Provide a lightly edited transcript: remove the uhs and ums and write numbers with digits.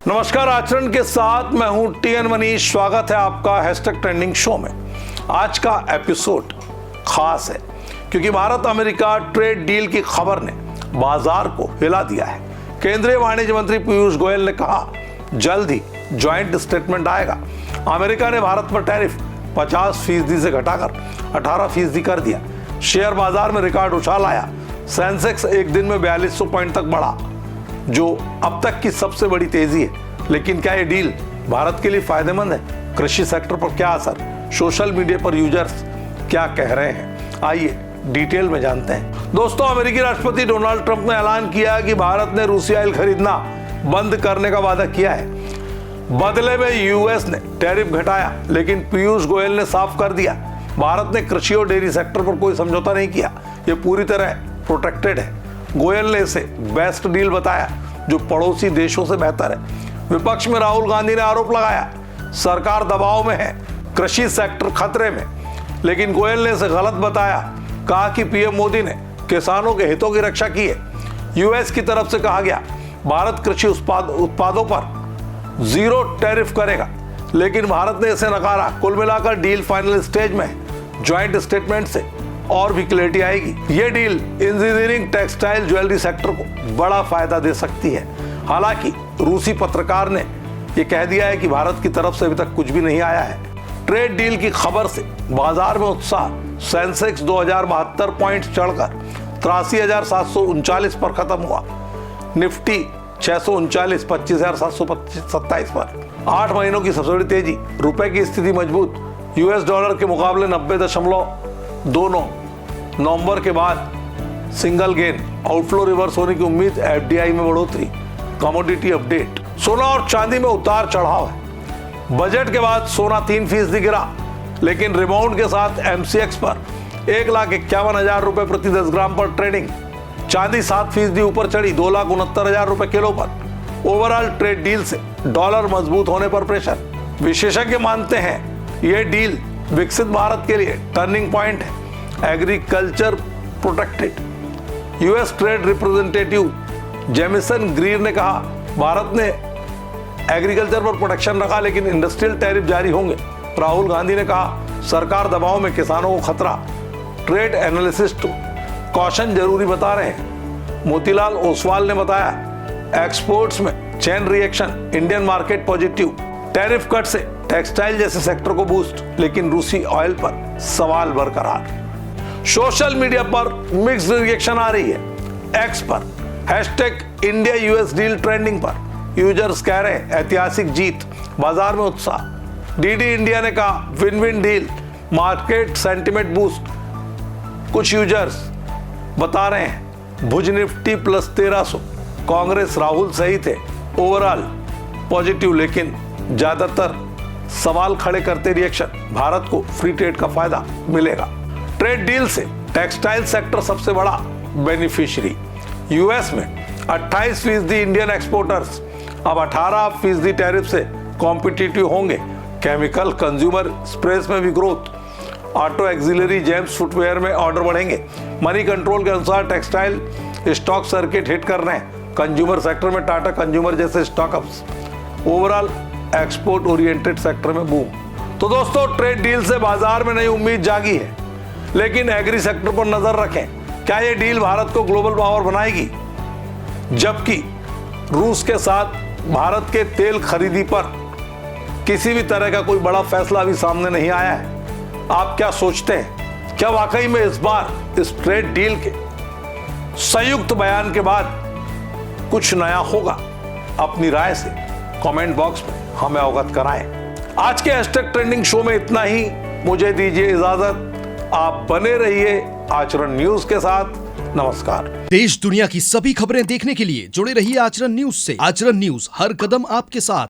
नमस्कार, आचरण के साथ मैं हूं टीएन मनीष। स्वागत है आपका हैशटैग ट्रेंडिंग शो में। आज का एपिसोड खास है क्योंकि भारत अमेरिका ट्रेड डील की खबर ने बाजार को हिला दिया है। केंद्रीय वाणिज्य मंत्री पीयूष गोयल ने कहा जल्द ही ज्वाइंट स्टेटमेंट आएगा। अमेरिका ने भारत पर टैरिफ 50% से घटाकर 18% कर दिया। शेयर बाजार में रिकॉर्ड उछाल आया। सेंसेक्स एक दिन में 4200 पॉइंट तक बढ़ा, जो अब तक की सबसे बड़ी तेजी है। लेकिन क्या ये डील भारत के लिए फायदेमंद है? कृषि सेक्टर पर क्या असर? सोशल मीडिया पर यूजर्स क्या कह रहे हैं? आइए डिटेल में जानते हैं। दोस्तों, अमेरिकी राष्ट्रपति डोनाल्ड ट्रंप ने ऐलान किया कि भारत ने रूसी ऑयल खरीदना बंद करने का वादा किया है। बदले में यूएस ने टैरिफ घटाया, लेकिन पीयूष गोयल ने साफ कर दिया भारत ने कृषि और डेयरी सेक्टर पर कोई समझौता नहीं किया। ये पूरी तरह प्रोटेक्टेड है। गोयल ने इसे बेस्ट डील बताया जो पड़ोसी देशों से बेहतर है। विपक्ष में राहुल गांधी ने आरोप लगाया सरकार दबाव में है, कृषि सेक्टर खतरे में, लेकिन गोयल ने इसे गलत बताया। कहा कि पीएम मोदी ने किसानों के हितों की रक्षा की है। यूएस की तरफ से कहा गया भारत कृषि उत्पादों पर 0 टैरिफ करेगा, लेकिन भारत ने इसे नकारा। कुल मिलाकर डील फाइनल स्टेज में है। ज्वाइंट स्टेटमेंट से और भी क्लैरिटी आएगी। ये deal engineering, textile, jewellery sector को बड़ा फायदा दे सकती है। हालांकि रूसी पत्रकार ने यह कह दिया है कि भारत की तरफ से अभी तक कुछ भी नहीं आया है। ट्रेड डील की खबर से बाजार में उत्साह। सेंसेक्स 2072 पॉइंट चढ़कर 83,739 पर खत्म हुआ। निफ्टी 639 25,727 पर। 8 महीनों की सबसे बड़ी तेजी। रुपए की स्थिति मजबूत। यूएस डॉलर के मुकाबले 90.29 नवंबर के बाद सिंगल गेन। आउटफ्लो रिवर्स होने की उम्मीद। एफडीआई में बढ़ोतरी। Commodity update. सोना और चांदी में उतार चढ़ाव है। बजट के बाद सोना 3% गिरा, लेकिन रिबाउंड के साथ एमसीएक्स पर 1,51,000 रुपए प्रति 10 ग्राम पर ट्रेडिंग। चांदी 7% ऊपर चढ़ी 2,69,000 रुपए किलो पर। ओवरऑल ट्रेड डील से डॉलर मजबूत होने पर प्रेशर। विशेषज्ञ मानते हैं यह डील विकसित भारत के लिए टर्निंग पॉइंट है। Agriculture protected. US trade representative Jameson Greer ने कहा भारत ने एग्रीकल्चर पर प्रोटेक्शन रखा, लेकिन इंडस्ट्रियल टैरिफ जारी होंगे। राहुल गांधी ने कहा सरकार दबाव में, किसानों को खतरा। ट्रेड एनालिसिस्ट कॉशन जरूरी बता रहे हैं। मोतीलाल ओसवाल ने बताया एक्सपोर्ट्स में chain reaction, Indian market positive. Tariff cut से टेक्सटाइल जैसे सेक्टर को बूस्ट, लेकिन रूसी ऑयल पर सवाल बरकरार। सोशल मीडिया पर मिक्स्ड रिएक्शन आ रही है। एक्स पर hashtag India US deal trending पर यूजर्स कह रहे हैं ऐतिहासिक जीत। बाजार में उत्साह। डीडी इंडिया ने कहा win win deal, market sentiment boost. कुछ यूजर्स बता रहे हैं भुज निफ्टी प्लस 1300। कांग्रेस राहुल सही थे। ओवरऑल पॉजिटिव, लेकिन ज्यादातर सवाल खड़े करते रिएक्शन। भारत को फ्री ट्रेड का फायदा मिलेगा। ट्रेड डील से टेक्सटाइल सेक्टर सबसे बड़ा बेनिफिशियरी। यूएस में 28% इंडियन एक्सपोर्टर्स अब 18% टैरिफ से कॉम्पिटिटिव होंगे। केमिकल, कंज्यूमर स्प्रेस में भी growth. Auto, axillary, James, footwear में ऑर्डर बढ़ेंगे। मनी कंट्रोल के अनुसार टेक्सटाइल स्टॉक सर्किट हिट कर रहे हैं। कंज्यूमर सेक्टर में टाटा कंज्यूमर जैसे स्टॉकअप्स। ओवरऑल एक्सपोर्ट ओरिएंटेड सेक्टर में बूम। तो दोस्तों, ट्रेड डील से बाजार में नई उम्मीद जागी है, लेकिन एग्री सेक्टर पर नजर रखें। क्या यह डील भारत को ग्लोबल पावर बनाएगी? जबकि रूस के साथ भारत के तेल खरीदी पर किसी भी तरह का कोई बड़ा फैसला अभी सामने नहीं आया है। आप क्या सोचते हैं? क्या वाकई में इस बार इस ट्रेड डील के संयुक्त बयान के बाद कुछ नया होगा? अपनी राय से कमेंट बॉक्स में हमें अवगत कराएं। आज के हैशटैग ट्रेंडिंग शो में इतना ही। मुझे दीजिए इजाजत। आप बने रहिए आचरण न्यूज के साथ। नमस्कार। देश दुनिया की सभी खबरें देखने के लिए जुड़े रहिए आचरण न्यूज से। आचरण न्यूज, हर कदम आपके साथ।